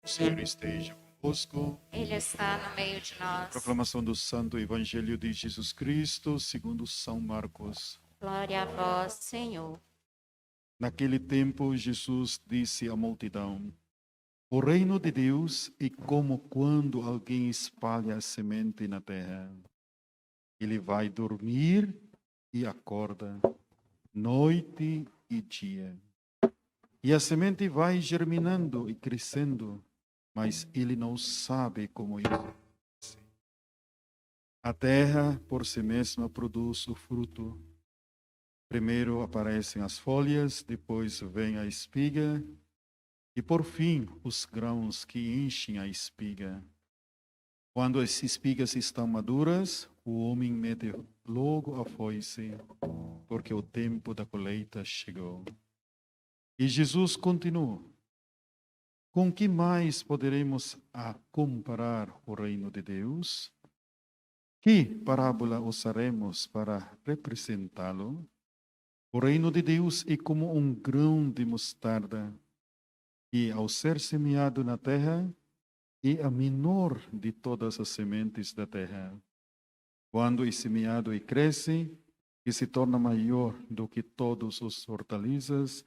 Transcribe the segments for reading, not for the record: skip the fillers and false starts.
O Senhor esteja convosco. Ele está no meio de nós. Proclamação do Santo Evangelho de Jesus Cristo, segundo São Marcos. Glória a vós, Senhor. Naquele tempo, Jesus disse à multidão: O reino de Deus é como quando alguém espalha a semente na terra. Ele vai dormir e acorda, noite e dia. E a semente vai germinando e crescendo, mas ele não sabe como isso acontece. A terra, por si mesma, produz o fruto. Primeiro aparecem as folhas, depois vem a espiga e, por fim, os grãos que enchem a espiga. Quando as espigas estão maduras, o homem mete logo a foice, porque o tempo da colheita chegou. E Jesus continuou: Com que mais poderemos comparar o reino de Deus? Que parábola usaremos para representá-lo? O reino de Deus é como um grão de mostarda, que, ao ser semeado na terra, é a menor de todas as sementes da terra. Quando é semeado e cresce, e se torna maior do que todos os hortaliças,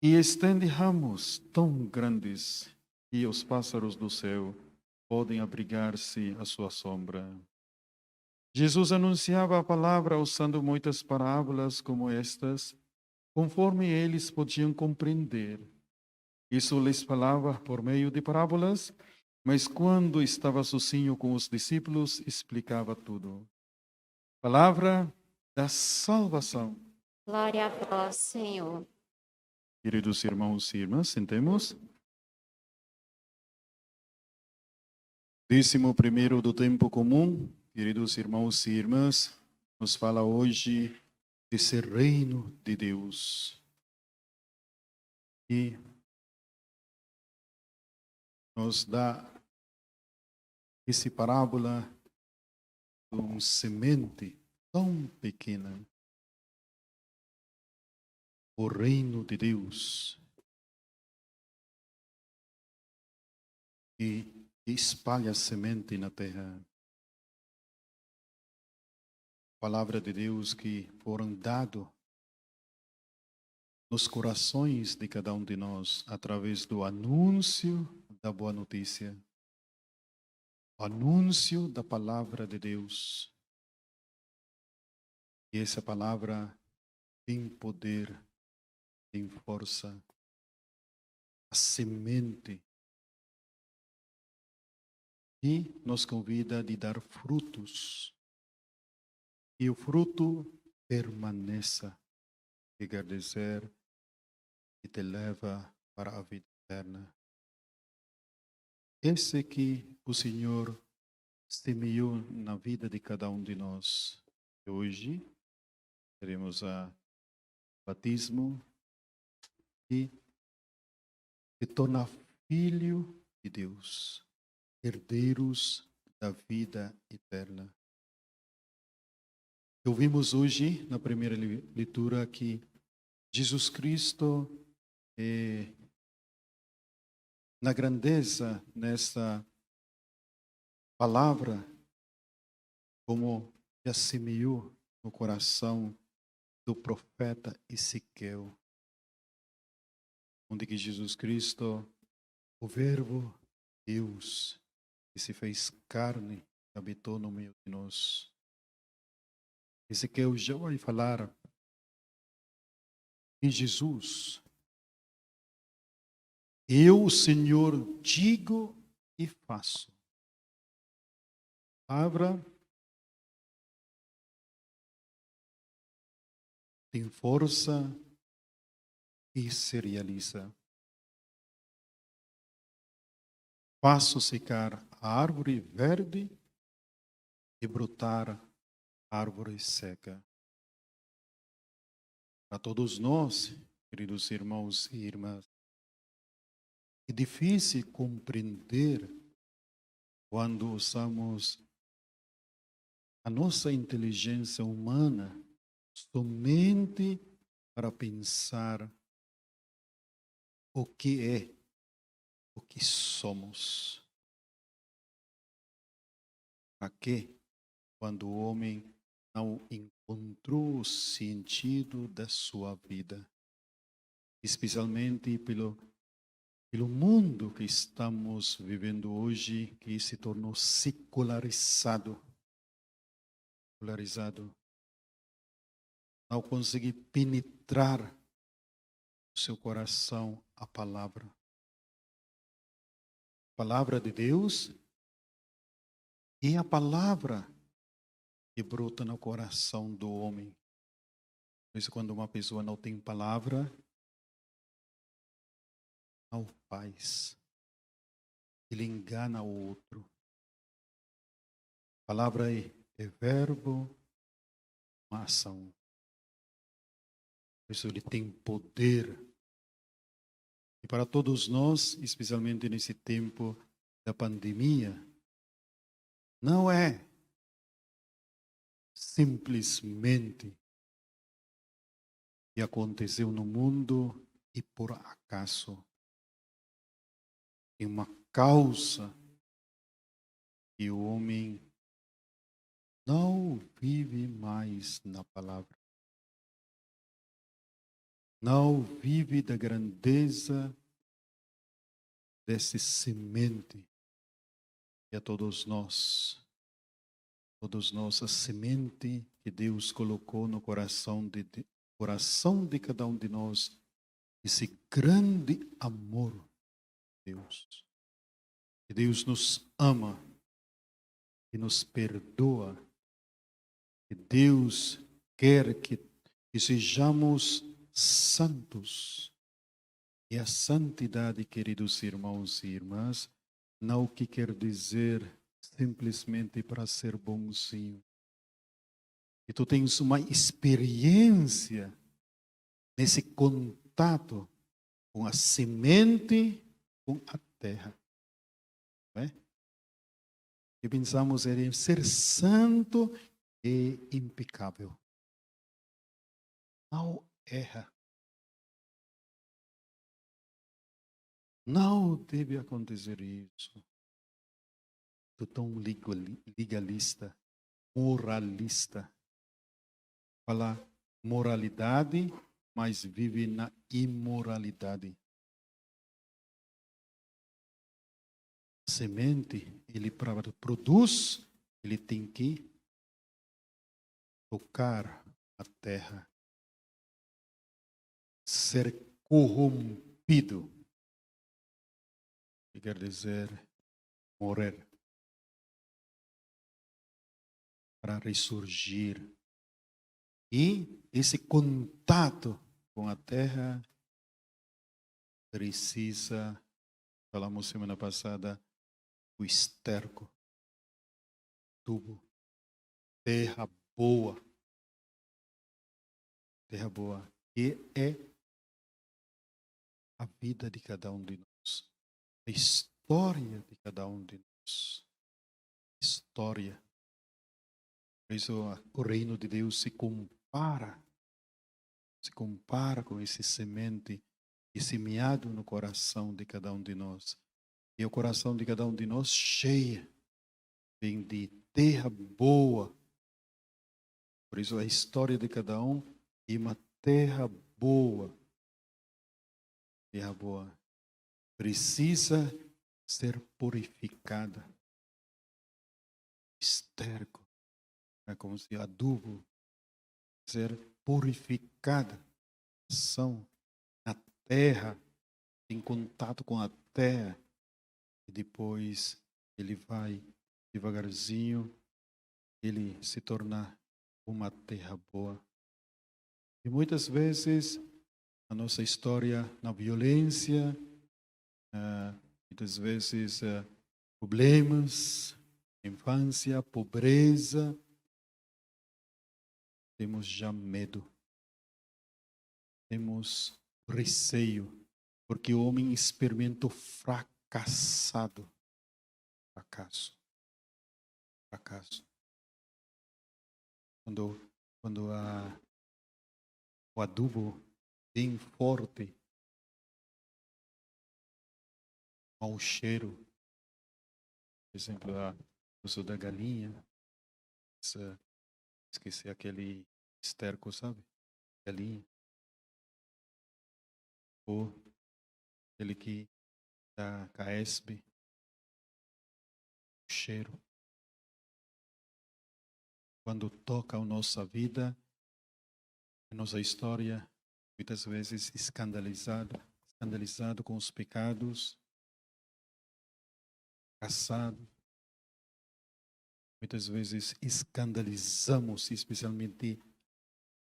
e estende ramos tão grandes que os pássaros do céu podem abrigar-se à sua sombra. Jesus anunciava a palavra usando muitas parábolas como estas, conforme eles podiam compreender. Isso lhes falava por meio de parábolas, mas quando estava sozinho com os discípulos, explicava tudo. Palavra da salvação. Glória a vós, Senhor. Queridos irmãos e irmãs, sentemos. 11º do tempo comum, queridos irmãos e irmãs, nos fala hoje desse reino de Deus. E nos dá essa parábola de uma semente tão pequena. O reino de Deus. E espalha a semente na terra. Palavra de Deus que foram dadas nos corações de cada um de nós através do anúncio da boa notícia. O anúncio da palavra de Deus. E essa palavra tem poder, tem força. A semente e nos convida a dar frutos. E o fruto permaneça, que quer dizer, que te leva para a vida eterna. Esse que o Senhor semeou na vida de cada um de nós. E hoje teremos o batismo e se torna filho de Deus, herdeiros da vida eterna. Ouvimos hoje, na primeira leitura, que Jesus Cristo, na grandeza, nessa palavra, como já semeou no coração do profeta Ezequiel, onde que Jesus Cristo, o Verbo Deus, que se fez carne, habitou no meio de nós. Ezequiel já vai falar em Jesus. Eu, Senhor, digo e faço. Palavra tem força e se realiza. Faço secar a árvore verde e brotar a árvore seca. Para todos nós, queridos irmãos e irmãs, é difícil compreender quando usamos a nossa inteligência humana somente para pensar o que que somos. Para quê? Quando o homem não encontrou o sentido da sua vida, especialmente pelo mundo que estamos vivendo hoje, que se tornou secularizado. Não consegui penetrar no seu coração a palavra. A palavra de Deus é a palavra que brota no coração do homem. Por isso, quando uma pessoa não tem palavra, não faz. Ele engana o outro. A palavra é verbo, uma ação. Por isso ele tem poder. E para todos nós, especialmente nesse tempo da pandemia, não é simplesmente que aconteceu no mundo e por acaso. Tem uma causa que o homem não vive mais na palavra. Não vive da grandeza desse semente que é todos nós, a semente que Deus colocou no coração de cada um de nós, esse grande amor de Deus. Que Deus nos ama, que nos perdoa, que Deus quer que sejamos santos. E a santidade, queridos irmãos e irmãs, não o que quer dizer simplesmente para ser bonzinho. E tu tens uma experiência nesse contato com a semente, com a terra. Não é? E pensamos em ser santo e impecável. Não erra. Não deve acontecer isso. Tu tão legalista, moralista. Fala moralidade, mas vive na imoralidade. Semente, ele produz, ele tem que tocar a terra, ser corrompido, que quer dizer morrer, para ressurgir. E esse contato com a terra precisa, falamos semana passada, o esterco, tubo, terra boa, que é a vida de cada um de nós, a história de cada um de nós, história. Por isso o reino de Deus se compara com esse semente e semeado no coração de cada um de nós. E o coração de cada um de nós cheio, vem de terra boa. Por isso a história de cada um é uma terra boa. Terra boa. Precisa ser purificada. Esterco. É como se adubo. Ser purificada. São na terra, em contato com a terra. E depois ele vai devagarzinho, ele se torna uma terra boa. E muitas vezes a nossa história na violência, muitas vezes problemas, infância, pobreza, temos já medo, temos receio, porque o homem experimenta o fracasso. Quando o adubo bem forte mau cheiro, por exemplo, o uso da galinha, esqueci aquele esterco, sabe? Galinha. Ou aquele que da CAESB, o cheiro. Quando toca a nossa vida, a nossa história, muitas vezes escandalizado com os pecados, caçado. Muitas vezes escandalizamos, especialmente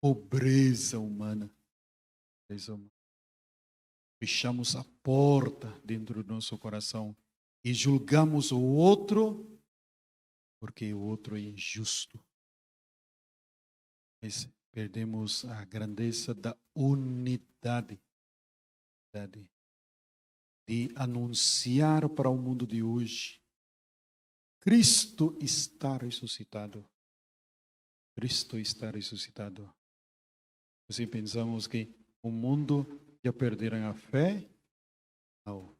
pobreza humana. Fechamos a porta dentro do nosso coração e julgamos o outro porque o outro é injusto. Mas perdemos a grandeza da unidade, de anunciar para o mundo de hoje: Cristo está ressuscitado. Cristo está ressuscitado. Assim pensamos que o mundo já perderam a fé? Não.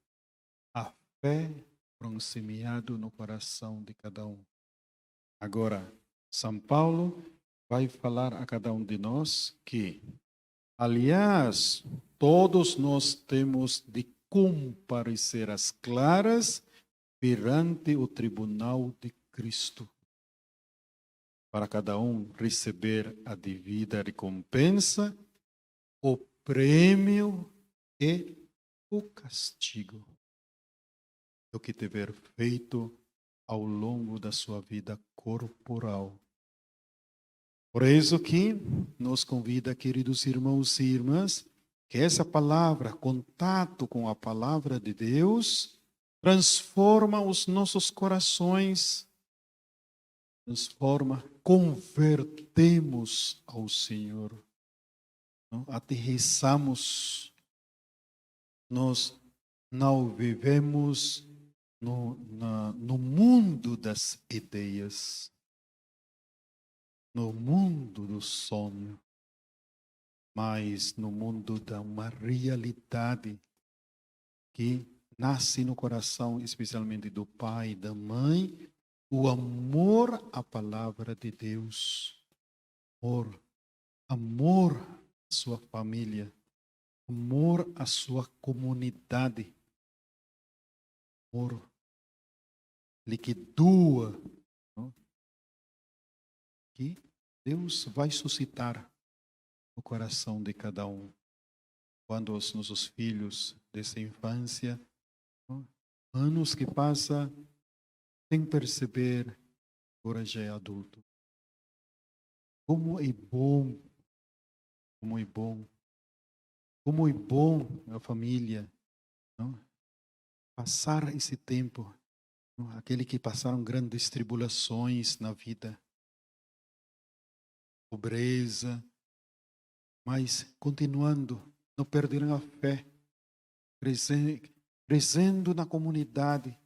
A fé foi semeado no coração de cada um. Agora, São Paulo vai falar a cada um de nós que, aliás, todos nós temos de comparecer às claras perante o tribunal de Cristo, para cada um receber a devida recompensa, o prêmio e o castigo do que tiver feito ao longo da sua vida corporal. Por isso que nos convida, queridos irmãos e irmãs, que essa palavra, contato com a palavra de Deus, transforma os nossos corações, convertemos ao Senhor, não? Aterrissamos, nós não vivemos no mundo das ideias, no mundo do sonho, mas no mundo da uma realidade que nasce no coração, especialmente do pai e da mãe, o amor à palavra de Deus, amor à sua família, amor à sua comunidade, amor que doa, não? Que Deus vai suscitar no coração de cada um. Quando os nossos filhos dessa infância, não? Anos que passam sem perceber, agora já é adulto. Como é bom, como é bom, como é bom a família, não? Passar esse tempo, não? Aquele que passaram grandes tribulações na vida, pobreza, mas continuando, não perderam a fé, crescendo na comunidade,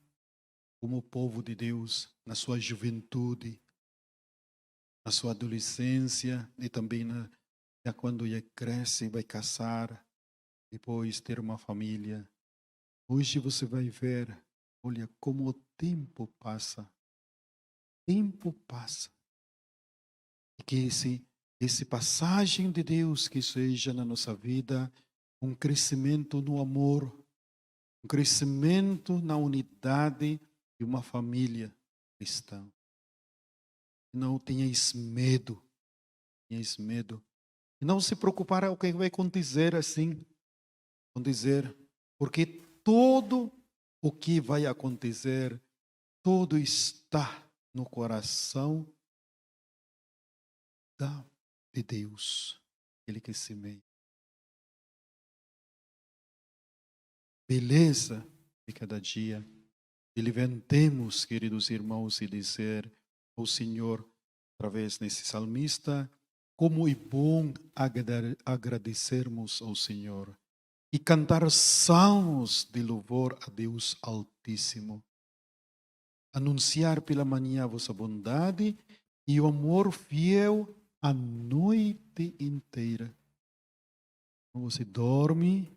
como povo de Deus, na sua juventude, na sua adolescência e também quando já cresce, vai casar, depois ter uma família. Hoje você vai ver, olha como o tempo passa. Tempo passa. E que esse passagem de Deus que seja na nossa vida um crescimento no amor, um crescimento na unidade de uma família cristã. Não tenhais medo, tenhais medo. E não se preocupar com o que vai acontecer assim, porque tudo o que vai acontecer, tudo está no coração de Deus, Ele que semeia. Beleza de cada dia. E levantemos, queridos irmãos, e dizer ao Senhor, através desse salmista, como é bom agradecermos ao Senhor e cantar salmos de louvor a Deus Altíssimo. Anunciar pela manhã a vossa bondade e o amor fiel a noite inteira. Você dorme,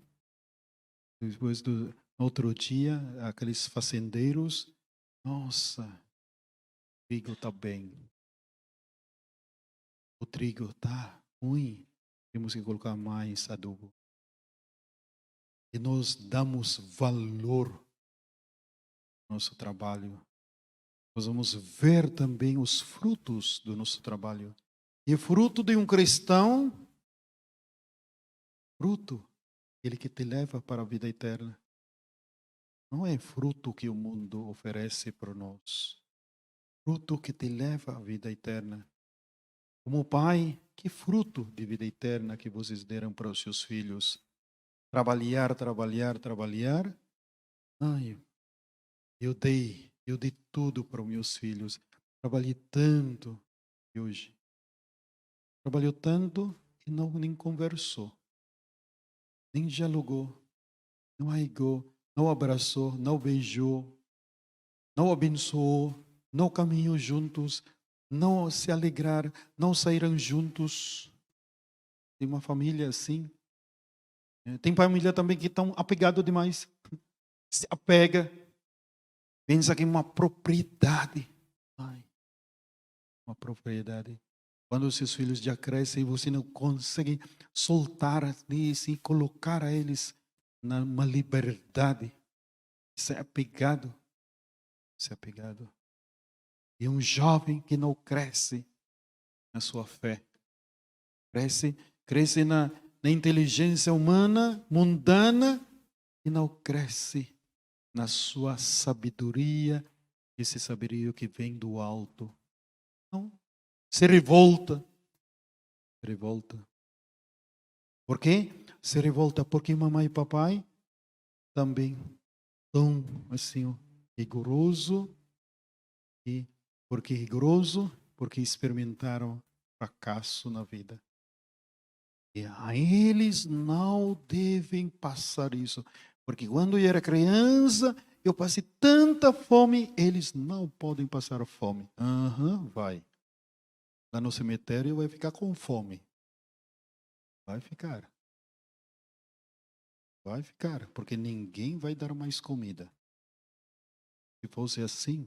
depois Outro dia, aqueles fazendeiros, nossa, o trigo está bem. O trigo está ruim, temos que colocar mais adubo. E nós damos valor ao nosso trabalho. Nós vamos ver também os frutos do nosso trabalho. E fruto de um cristão, fruto, ele que te leva para a vida eterna. Não é fruto que o mundo oferece para nós. Fruto que te leva à vida eterna. Como pai, que fruto de vida eterna que vocês deram para os seus filhos? Trabalhar, trabalhar, trabalhar. Ai, eu dei tudo para os meus filhos. Trabalhei tanto e hoje. Trabalhou tanto e não nem conversou, nem dialogou, não arregou, não abraçou, não beijou, não abençoou, não caminhou juntos, não se alegraram, não saíram juntos. Tem uma família assim. Tem família também que estão apegados demais. Se apega, pensa que é uma propriedade. Ai, uma propriedade. Quando os seus filhos já crescem, você não consegue soltar eles e colocar a eles numa liberdade. Isso é apegado. Isso é apegado. E um jovem que não cresce na sua fé. Cresce na inteligência humana, mundana, e não cresce na sua sabedoria, esse sabedoria que vem do alto. Não. Se revolta. Revolta. Por quê? Se revolta porque mamãe e papai também tão assim, rigoroso. E porque rigoroso, porque experimentaram fracasso na vida. E a eles não devem passar isso. Porque quando eu era criança, eu passei tanta fome, eles não podem passar fome. Vai. Lá no cemitério vai ficar com fome. Vai ficar. Vai ficar, porque ninguém vai dar mais comida. Se fosse assim,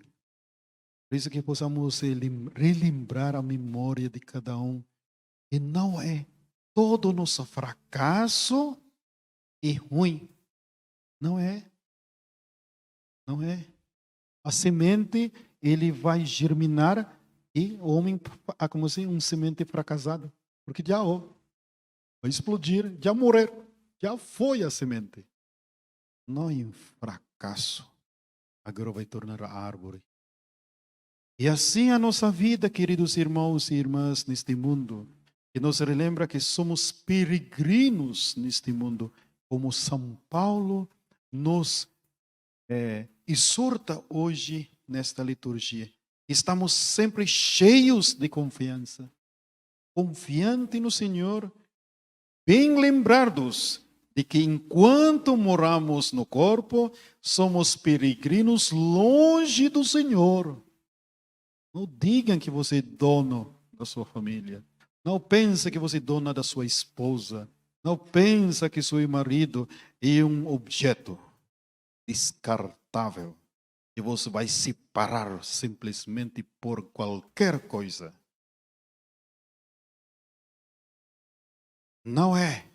por isso que possamos relembrar a memória de cada um. E não é todo o nosso fracasso e ruim. Não é. Não é. A semente, ele vai germinar e o homem, como assim, um semente fracassado. Porque já vai explodir, já morrer. Já foi a semente. Não é um fracasso. Agora vai tornar a árvore. E assim a nossa vida, queridos irmãos e irmãs, neste mundo, que nos relembra que somos peregrinos neste mundo, como São Paulo nos exorta hoje nesta liturgia. Estamos sempre cheios de confiança, confiante no Senhor, bem lembrados de que enquanto moramos no corpo, somos peregrinos longe do Senhor. Não digam que você é dono da sua família. Não pense que você é dona da sua esposa. Não pense que seu marido é um objeto descartável. E você vai se parar simplesmente por qualquer coisa. Não é,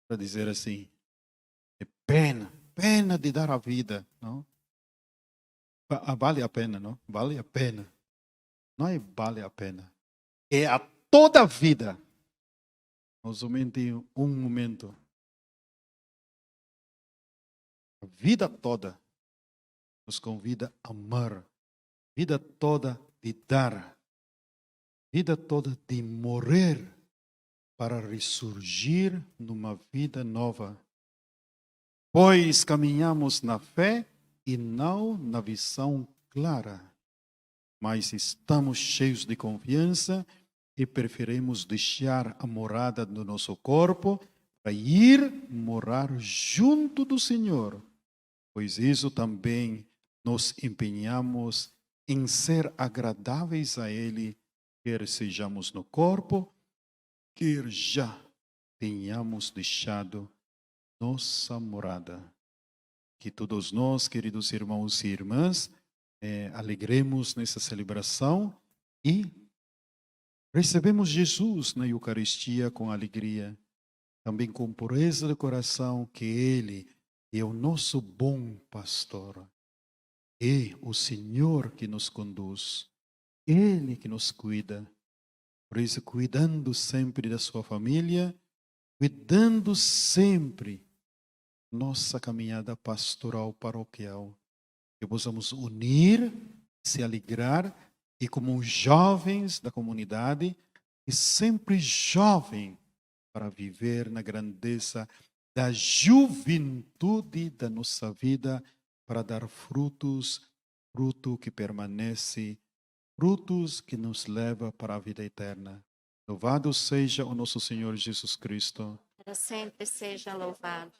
para dizer assim, é pena de dar a vida. Não? Vale a pena, não? Vale a pena. Não é vale a pena. É a toda a vida. Não somente um momento. A vida toda nos convida a amar. A vida toda de dar. A vida toda de morrer para ressurgir numa vida nova. Pois caminhamos na fé e não na visão clara. Mas estamos cheios de confiança e preferimos deixar a morada do nosso corpo para ir morar junto do Senhor. Pois isso também nos empenhamos em ser agradáveis a Ele, quer sejamos no corpo, quer já tenhamos deixado nossa morada. que todos nós, queridos irmãos e irmãs, alegremos nessa celebração e recebemos Jesus na Eucaristia com alegria, também com pureza de coração, que Ele é o nosso bom pastor. É o Senhor que nos conduz, Ele que nos cuida. Por isso, cuidando sempre da sua família, cuidando sempre nossa caminhada pastoral paroquial. Que possamos unir, se alegrar e como jovens da comunidade, e sempre jovem para viver na grandeza da juventude da nossa vida, para dar frutos, fruto que permanece, frutos que nos leva para a vida eterna. Louvado seja o nosso Senhor Jesus Cristo. Para sempre seja louvado.